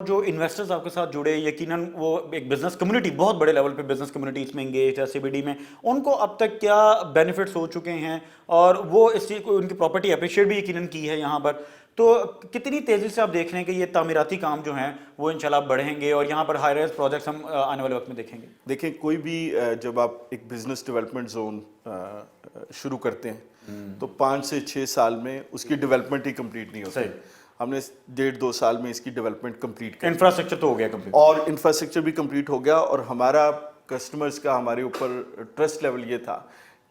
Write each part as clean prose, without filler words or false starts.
جو انویسٹرز آپ کے ساتھ جڑے یقیناً وہ ایک بزنس کمیونٹی بہت بڑے لیول پہ بزنس کمیونٹی اس میں انگیج ہے سی بی ڈی میں، ان کو اب تک کیا بینیفٹس ہو چکے ہیں اور وہ اس چیز کو ان کی پراپرٹی اپریشیٹ بھی یقیناً کی ہے یہاں پر، تو کتنی تیزی سے آپ دیکھ رہے ہیں کہ یہ تعمیراتی کام جو ہیں وہ انشاءاللہ بڑھیں گے اور یہاں پر ہائی رائز پروجیکٹس ہم آنے والے وقت میں دیکھیں گے؟ دیکھیں کوئی بھی جب آپ ایک بزنس ڈیولپمنٹ زون شروع کرتے ہیں تو 5 سے 6 سال میں اس کی ڈیولپمنٹ ہی کمپلیٹ نہیں ہوتی. ہم نے 1.5-2 سال میں اس کی ڈیولپمنٹ کمپلیٹ کر انفراسٹرکچر تو ہو گیا کمپلیٹ اور انفراسٹرکچر بھی کمپلیٹ ہو گیا, اور ہمارا کسٹمرز کا ہمارے اوپر ٹرسٹ لیول یہ تھا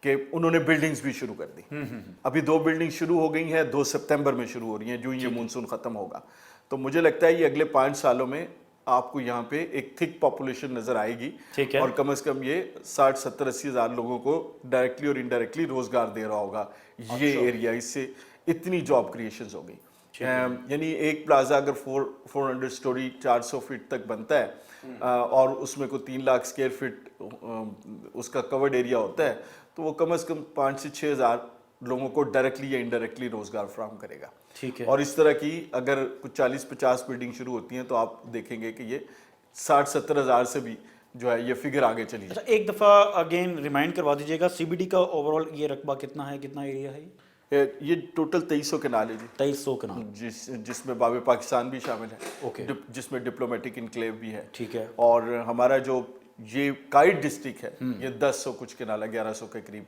کہ انہوں نے بلڈنگز بھی شروع کر دی. ابھی 2 بلڈنگ شروع ہو گئی ہیں, 2 سپتمبر میں شروع ہو رہی ہیں جو یہ مونسون ختم ہوگا. تو مجھے لگتا ہے یہ اگلے 5 سالوں میں آپ کو یہاں پہ ایک تھک پاپولیشن نظر آئے گی, اور کم از کم یہ 60-70-80 ہزار لوگوں کو ڈائریکٹلی اور انڈائریکٹلی روزگار دے رہا ہوگا یہ ایریا. اس سے اتنی جاب کریشنز ہو گئی. یعنی ایک پلازا اگر 400 سٹوری 400 فٹ تک بنتا ہے اور اس میں کوئی 3 لاکھ اسکوائر فٹ اس کا کورڈ ایریا ہوتا ہے, تو وہ کم از کم 5 سے 6 ہزار لوگوں کو ڈائریکٹلی یا انڈائریکٹلی روزگار فراہم کرے گا. اور اس طرح کی اگر کچھ 40-50 بلڈنگ شروع ہوتی ہیں تو آپ دیکھیں گے کہ یہ 60-70 ہزار سے بھی جو ہے یہ فگر آگے چلی جائے. اچھا ایک دفعہ اگین ریمائنڈ کروا دیجیے گا سی بی ڈی کا اوور آل یہ رقبہ کتنا ہے, کتنا ایریا ہے؟ یہ ٹوٹل 2300 کنال ہے جی. 2300 کنال, جس میں باب پاکستان بھی شامل اوکے, ہے, جس میں ڈپلومیٹک انکلیو بھی ہے. ٹھیک ہے. اور ہمارا جو یہ کائٹ ڈسٹرکٹ ہے یہ 1100 کچھ کنال ہے, 1100 کے قریب.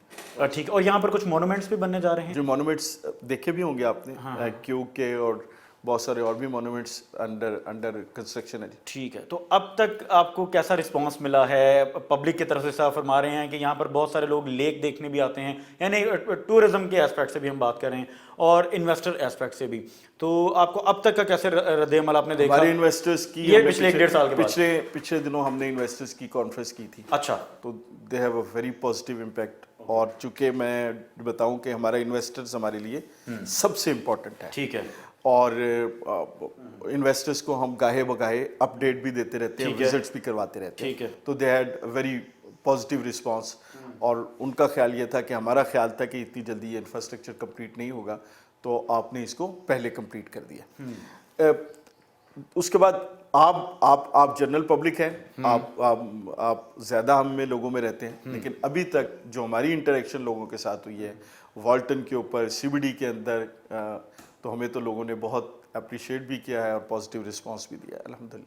ٹھیک ہے. اور یہاں پر کچھ مونومنٹس بھی بننے جا رہے ہیں؟ جو مونومنٹس دیکھے بھی ہوں گے آپ نے, کیو کے اور بہت سارے اور بھی مونومنٹس انڈر کنسٹرکشن ہے. ٹھیک ہے. تو اب تک آپ کو کیسا رسپانس ملا ہے پبلک کی طرف سے؟ صاحب فرما رہے ہیں کہ یہاں پر بہت سارے لوگ لیک دیکھنے بھی آتے ہیں, یعنی ٹورزم کے اسپیکٹ سے بھی ہم بات کر رہے ہیں اور انویسٹر اسپیکٹ سے بھی, تو آپ کو اب تک کا کیسے رد عمل آپ نے دیکھا؟ ہمارے انویسٹرز کی یہ پچھلے 1.5 سال کے بعد پچھلے دنوں ہم نے انویسٹرز کی کانفرنس کی تھی. اچھا. تو they have a very positive impact, اور چونکہ میں بتاؤں کہ ہمارا انویسٹرز ہمارے لیے سب سے امپورٹنٹ ہے. ٹھیک ہے. اور انویسٹرز کو ہم گاہے بگاہے اپ ڈیٹ بھی دیتے رہتے ہیں, وزٹس بھی کرواتے رہتے ہیں. تو they had very positive response, اور ان کا خیال یہ تھا کہ ہمارا خیال تھا کہ اتنی جلدی یہ انفراسٹرکچر کمپلیٹ نہیں ہوگا, تو آپ نے اس کو پہلے کمپلیٹ کر دیا. اس کے بعد آپ جنرل پبلک ہیں, آپ زیادہ ہم میں لوگوں میں رہتے ہیں, لیکن ابھی تک جو ہماری انٹریکشن لوگوں کے ساتھ ہوئی ہے والٹن کے اوپر, سی بی ڈی کے اندر, تو ہمیں تو لوگوں نے بہت اپریشیٹ بھی کیا ہے اور پازیٹیو رسپانس بھی دیا ہے الحمدللہ.